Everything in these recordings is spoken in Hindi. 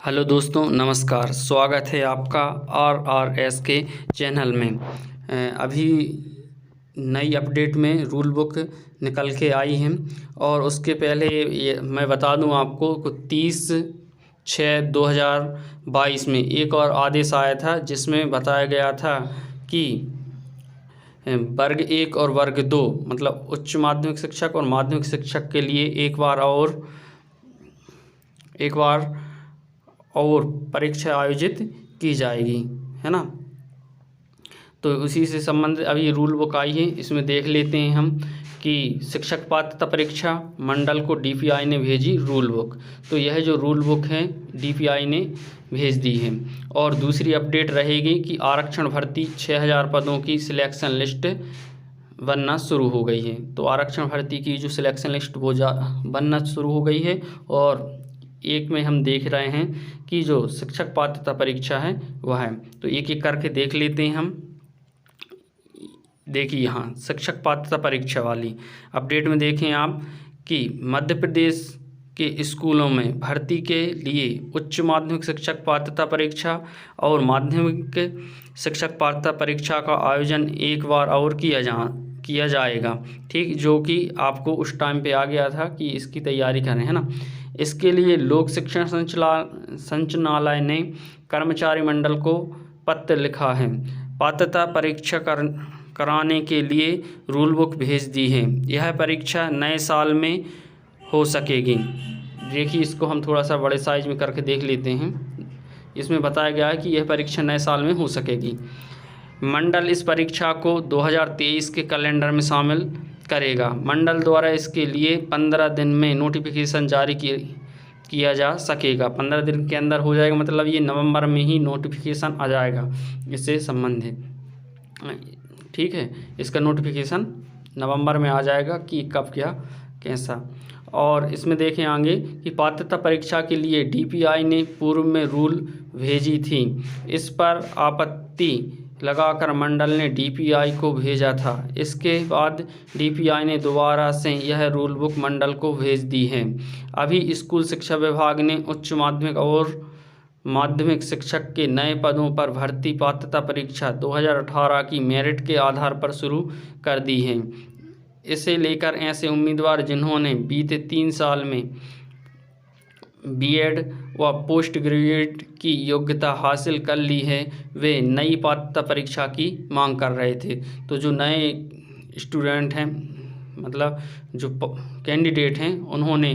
हेलो दोस्तों, नमस्कार। स्वागत है आपका RRS के चैनल में। अभी नई अपडेट में रूल बुक निकल के आई है और उसके पहले ये मैं बता दूं आपको 30/6/2022 में एक और आदेश आया था जिसमें बताया गया था कि वर्ग 1 और वर्ग 2 मतलब उच्च माध्यमिक शिक्षक और माध्यमिक शिक्षक के लिए एक बार और परीक्षा आयोजित की जाएगी, है ना। तो उसी से संबंधित अभी रूल बुक आई है, इसमें देख लेते हैं हम कि शिक्षक पात्रता परीक्षा मंडल को DPI ने भेजी रूल बुक। तो यह जो रूल बुक है DPI ने भेज दी है। और दूसरी अपडेट रहेगी कि आरक्षण भर्ती 6000 पदों की सिलेक्शन लिस्ट बनना शुरू हो गई है। तो आरक्षण भर्ती की जो सिलेक्शन लिस्ट वो बनना शुरू हो गई है। और एक में हम देख रहे हैं कि जो शिक्षक पात्रता परीक्षा है वह है। तो एक एक करके देख लेते हैं हम। देखिए यहाँ शिक्षक पात्रता परीक्षा वाली अपडेट में देखें आप कि मध्य प्रदेश के स्कूलों में भर्ती के लिए उच्च माध्यमिक शिक्षक पात्रता परीक्षा और माध्यमिक शिक्षक पात्रता परीक्षा का आयोजन एक बार और किया जाएगा। ठीक, जो कि आपको उस टाइम पे आ गया था कि इसकी तैयारी करें, है ना। इसके लिए लोक शिक्षण संचालनालय ने कर्मचारी मंडल को पत्र लिखा है। पात्रता परीक्षा कराने के लिए रूल बुक भेज दी है। यह परीक्षा नए साल में हो सकेगी। देखिए, इसको हम थोड़ा सा बड़े साइज में करके देख लेते हैं। इसमें बताया गया है कि यह परीक्षा नए साल में हो सकेगी। मंडल इस परीक्षा को 2023 के कैलेंडर में शामिल करेगा। मंडल द्वारा इसके लिए 15 दिन में नोटिफिकेशन जारी किया जा सकेगा। 15 दिन के अंदर हो जाएगा, मतलब ये नवंबर में ही नोटिफिकेशन आ जाएगा इससे संबंधित। ठीक है, इसका नोटिफिकेशन नवंबर में आ जाएगा कि कब क्या कैसा। और इसमें देखें आगे कि पात्रता परीक्षा के लिए DPI ने पूर्व में रूल भेजी थी। इस पर आपत्ति लगाकर मंडल ने DPI को भेजा था। इसके बाद DPI ने दोबारा से यह रूल बुक मंडल को भेज दी है। अभी स्कूल शिक्षा विभाग ने उच्च माध्यमिक और माध्यमिक शिक्षक के नए पदों पर भर्ती पात्रता परीक्षा 2018 की मेरिट के आधार पर शुरू कर दी है। इसे लेकर ऐसे उम्मीदवार जिन्होंने बीते 3 साल में BEd व पोस्ट ग्रेजुएट की योग्यता हासिल कर ली है, वे नई पात्रता परीक्षा की मांग कर रहे थे। तो जो नए स्टूडेंट हैं, मतलब जो कैंडिडेट हैं, उन्होंने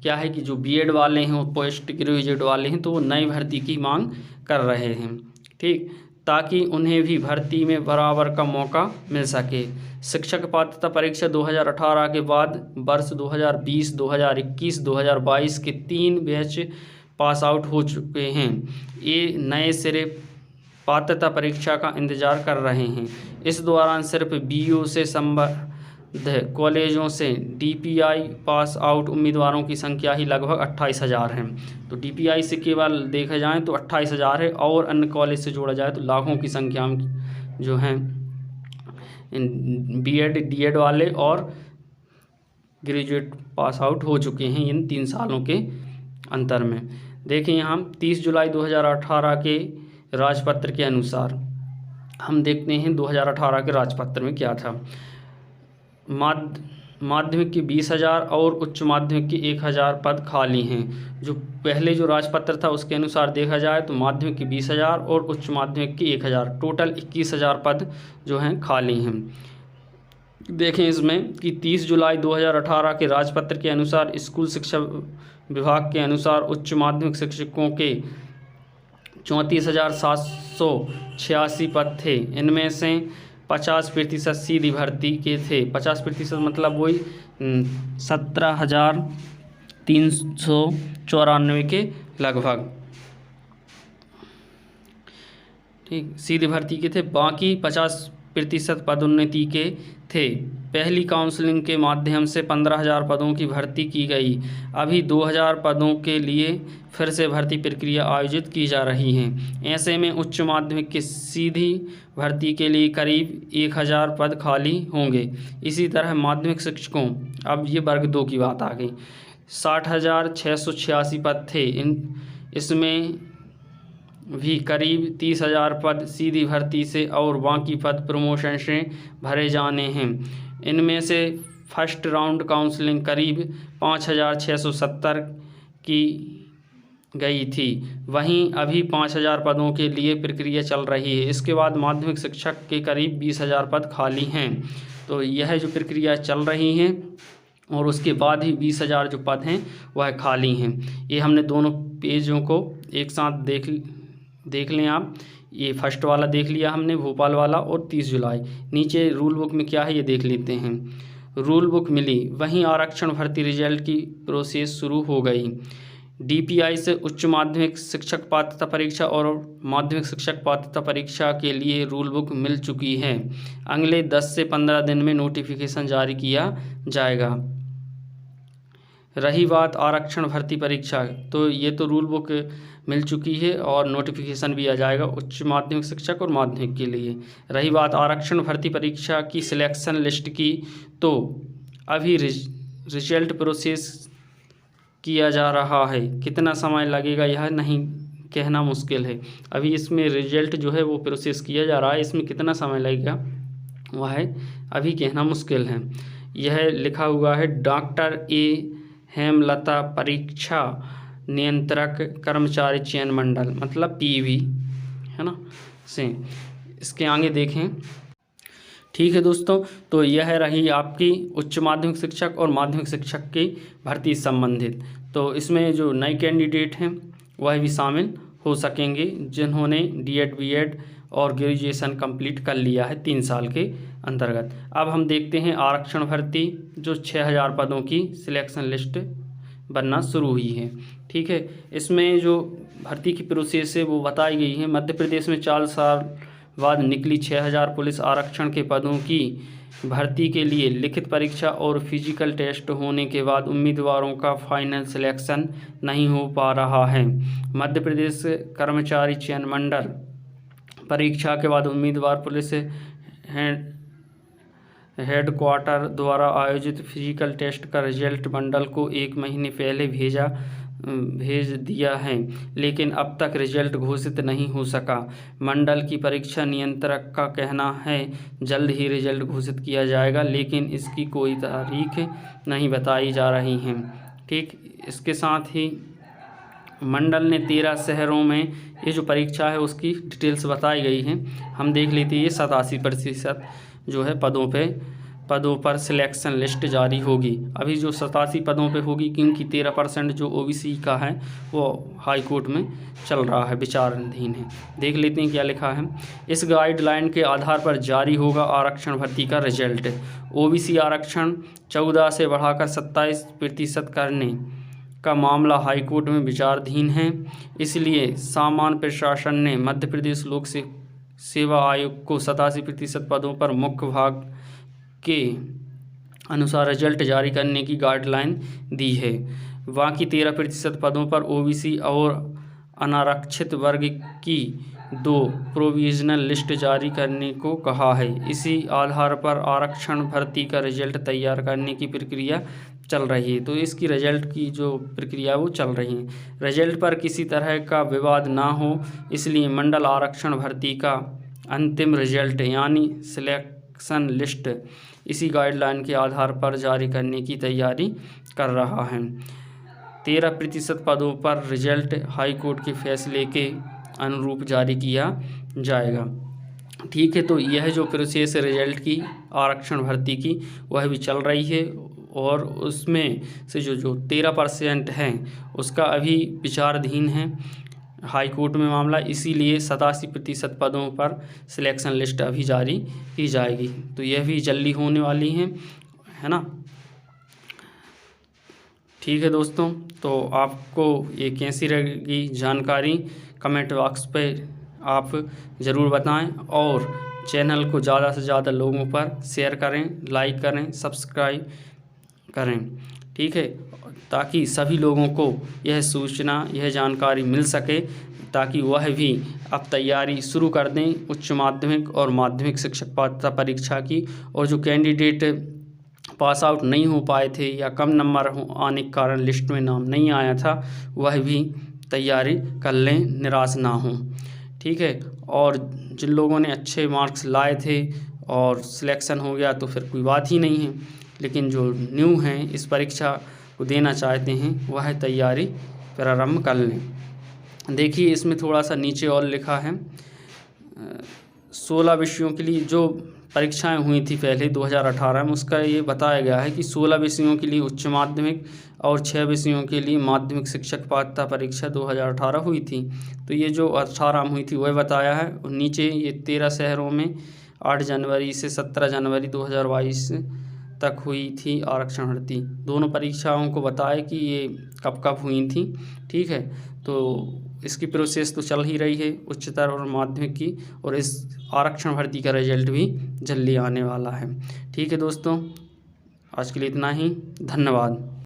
क्या है कि जो BEd वाले हैं और पोस्ट ग्रेजुएट वाले हैं, तो वो नई भर्ती की मांग कर रहे हैं। ठीक, ताकि उन्हें भी भर्ती में बराबर का मौका मिल सके। शिक्षक पात्रता परीक्षा 2018 के बाद वर्ष 2020, 2021, 2022 के 3 बैच पास आउट हो चुके हैं। ये नए सिरे पात्रता परीक्षा का इंतज़ार कर रहे हैं। इस दौरान सिर्फ BU से संबद्ध कॉलेजों से DPI पास आउट उम्मीदवारों की संख्या ही लगभग 28,000 है। तो DPI से केवल देखा जाए तो 28,000 है, और अन्य कॉलेज से जोड़ा जाए तो लाखों की संख्या में जो हैं BEd DEd वाले और ग्रेजुएट पास आउट हो चुके हैं इन 3 सालों के अंतर में। देखें यहाँ 30 जुलाई 2018 के राजपत्र के अनुसार हम देखते हैं 2018 के राजपत्र में क्या था। माध्यमिक की 20,000 और उच्च माध्यमिक की 1,000 पद खाली हैं। जो पहले जो राजपत्र था उसके अनुसार देखा जाए तो माध्यमिक की 20,000 और उच्च माध्यमिक की 1,000, टोटल 21,000 पद जो हैं खाली हैं। देखें इसमें कि 30 जुलाई 2018 के राजपत्र के अनुसार स्कूल शिक्षा विभाग के अनुसार उच्च माध्यमिक शिक्षकों के 34,786 पद थे। इनमें से 50% सीधी भर्ती के थे। 50% मतलब वही 17,394 के लगभग, ठीक, सीधी भर्ती के थे। बाकी 50% पदोन्नति के थे। पहली काउंसलिंग के माध्यम से 15,000 पदों की भर्ती की गई। अभी 2,000 पदों के लिए फिर से भर्ती प्रक्रिया आयोजित की जा रही है। ऐसे में उच्च माध्यमिक की सीधी भर्ती के लिए करीब 1,000 पद खाली होंगे। इसी तरह माध्यमिक शिक्षकों, अब ये वर्ग 2 की बात आ गई, 60,686 पद थे। इसमें भी करीब 30,000 पद सीधी भर्ती से और बाकी पद प्रमोशन से भरे जाने हैं। इनमें से फर्स्ट राउंड काउंसलिंग करीब 5,670 की गई थी। वहीं अभी 5,000 पदों के लिए प्रक्रिया चल रही है। इसके बाद माध्यमिक शिक्षक के करीब 20,000 पद खाली हैं। तो यह जो प्रक्रिया चल रही है और उसके बाद ही 20,000 जो पद हैं वह खाली हैं। ये हमने दोनों पेजों को एक साथ देख लें आप। ये फर्स्ट वाला देख लिया हमने, भोपाल वाला, और 30 जुलाई। नीचे रूल बुक में क्या है ये देख लेते हैं। रूल बुक मिली, वहीं आरक्षण भर्ती रिजल्ट की प्रोसेस शुरू हो गई। DPI से उच्च माध्यमिक शिक्षक पात्रता परीक्षा और माध्यमिक शिक्षक पात्रता परीक्षा के लिए रूल बुक मिल चुकी है। अगले 10 से 15 दिन में नोटिफिकेशन जारी किया जाएगा। रही बात आरक्षण भर्ती परीक्षा, तो ये तो रूल बुक मिल चुकी है और नोटिफिकेशन भी आ जाएगा उच्च माध्यमिक शिक्षक और माध्यमिक के लिए। रही बात आरक्षण भर्ती परीक्षा की सिलेक्शन लिस्ट की, तो अभी रिजल्ट प्रोसेस किया जा रहा है। कितना समय लगेगा यह नहीं कहना मुश्किल है। अभी इसमें रिजल्ट जो है वो प्रोसेस किया जा रहा है, इसमें कितना समय लगेगा वह अभी कहना मुश्किल है। यह लिखा हुआ है डॉक्टर ए हेमलता परीक्षा नियंत्रक कर्मचारी चयन मंडल, मतलब PV है ना से। इसके आगे देखें। ठीक है दोस्तों, तो यह रही आपकी उच्च माध्यमिक शिक्षक और माध्यमिक शिक्षक की भर्ती संबंधित। तो इसमें जो नए कैंडिडेट हैं वह भी शामिल हो सकेंगे जिन्होंने D.Ed B.Ed और ग्रेजुएशन कंप्लीट कर लिया है 3 साल के अंतर्गत। अब हम देखते हैं आरक्षण भर्ती जो 6,000 पदों की सिलेक्शन लिस्ट बनना शुरू हुई है। ठीक है, इसमें जो भर्ती की प्रोसेस है वो बताई गई है। मध्य प्रदेश में 4 साल बाद निकली 6,000 पुलिस आरक्षण के पदों की भर्ती के लिए लिखित परीक्षा और फिजिकल टेस्ट होने के बाद उम्मीदवारों का फाइनल सिलेक्शन नहीं हो पा रहा है। मध्य प्रदेश कर्मचारी चयन मंडल परीक्षा के बाद उम्मीदवार पुलिस हेडक्वार्टर द्वारा आयोजित फिजिकल टेस्ट का रिजल्ट मंडल को 1 महीने पहले भेज दिया है, लेकिन अब तक रिजल्ट घोषित नहीं हो सका। मंडल की परीक्षा नियंत्रक का कहना है जल्द ही रिजल्ट घोषित किया जाएगा, लेकिन इसकी कोई तारीख नहीं बताई जा रही है। ठीक, इसके साथ ही मंडल ने 13 शहरों में ये जो परीक्षा है उसकी डिटेल्स बताई गई हैं। हम देख लेते हैं। ये 87% जो है पदों पर सिलेक्शन लिस्ट जारी होगी। अभी जो 87 पदों पे होगी, क्योंकि 13% जो OBC का है वो हाई कोर्ट में चल रहा है, विचाराधीन है। देख लेते हैं क्या लिखा है। इस गाइडलाइन के आधार पर जारी होगा आरक्षण भर्ती का रिजल्ट। OBC आरक्षण 14 से बढ़ाकर 27% करने का मामला हाई कोर्ट में विचाराधीन है। इसलिए सामान्य प्रशासन ने मध्य प्रदेश लोक सेवा आयोग को 87% पदों पर मुख्य भाग के अनुसार रिजल्ट जारी करने की गाइडलाइन दी है। बाकी 13% पदों पर OBC और अनारक्षित वर्ग की 2 प्रोविजनल लिस्ट जारी करने को कहा है। इसी आधार पर आरक्षण भर्ती का रिजल्ट तैयार करने की प्रक्रिया चल रही है। तो इसकी रिजल्ट की जो प्रक्रिया वो चल रही है। रिजल्ट पर किसी तरह का विवाद ना हो, इसलिए मंडल आरक्षण भर्ती का अंतिम रिजल्ट यानी सिलेक्शन लिस्ट इसी गाइडलाइन के आधार पर जारी करने की तैयारी कर रहा है। 13% पदों पर रिजल्ट हाई कोर्ट के फैसले के अनुरूप जारी किया जाएगा। ठीक है, तो यह जो प्रोसेस रिजल्ट की आरक्षण भर्ती की वह भी चल रही है और उसमें से जो 13% हैं उसका अभी विचाराधीन है हाई कोर्ट में मामला, इसीलिए 87% पदों पर सिलेक्शन लिस्ट अभी जारी की जाएगी। तो यह भी जल्दी होने वाली है ना। ठीक है दोस्तों, तो आपको ये कैसी रहेगी जानकारी कमेंट बॉक्स पे आप ज़रूर बताएं और चैनल को ज़्यादा से ज़्यादा लोगों पर शेयर करें, लाइक करें, सब्सक्राइब करें। ठीक है, ताकि सभी लोगों को यह सूचना, यह जानकारी मिल सके, ताकि वह भी अब तैयारी शुरू कर दें उच्च माध्यमिक और माध्यमिक शिक्षक पात्रता परीक्षा की। और जो कैंडिडेट पास आउट नहीं हो पाए थे या कम नंबर आने के कारण लिस्ट में नाम नहीं आया था, वह भी तैयारी कर लें, निराश ना हों। ठीक है, और जिन लोगों ने अच्छे मार्क्स लाए थे और सिलेक्शन हो गया तो फिर कोई बात ही नहीं है, लेकिन जो न्यू हैं इस परीक्षा को देना चाहते हैं वह तैयारी प्रारंभ कर लें। देखिए इसमें थोड़ा सा नीचे और लिखा है 16 विषयों के लिए जो परीक्षाएं हुई थी पहले 2018 में, उसका ये बताया गया है कि 16 विषयों के लिए उच्च माध्यमिक और 6 विषयों के लिए माध्यमिक शिक्षक पात्रता परीक्षा 2018 हुई थी। तो ये जो 18 में हुई थी वह बताया है। और नीचे ये 13 शहरों में 8 जनवरी से 17 जनवरी 2022 तक हुई थी आरक्षण भर्ती। दोनों परीक्षाओं को बताया कि ये कब कब हुई थी। ठीक है, तो इसकी प्रोसेस तो चल ही रही है उच्चतर और माध्यमिक की, और इस आरक्षण भर्ती का रिजल्ट भी जल्दी आने वाला है। ठीक है दोस्तों, आज के लिए इतना ही। धन्यवाद।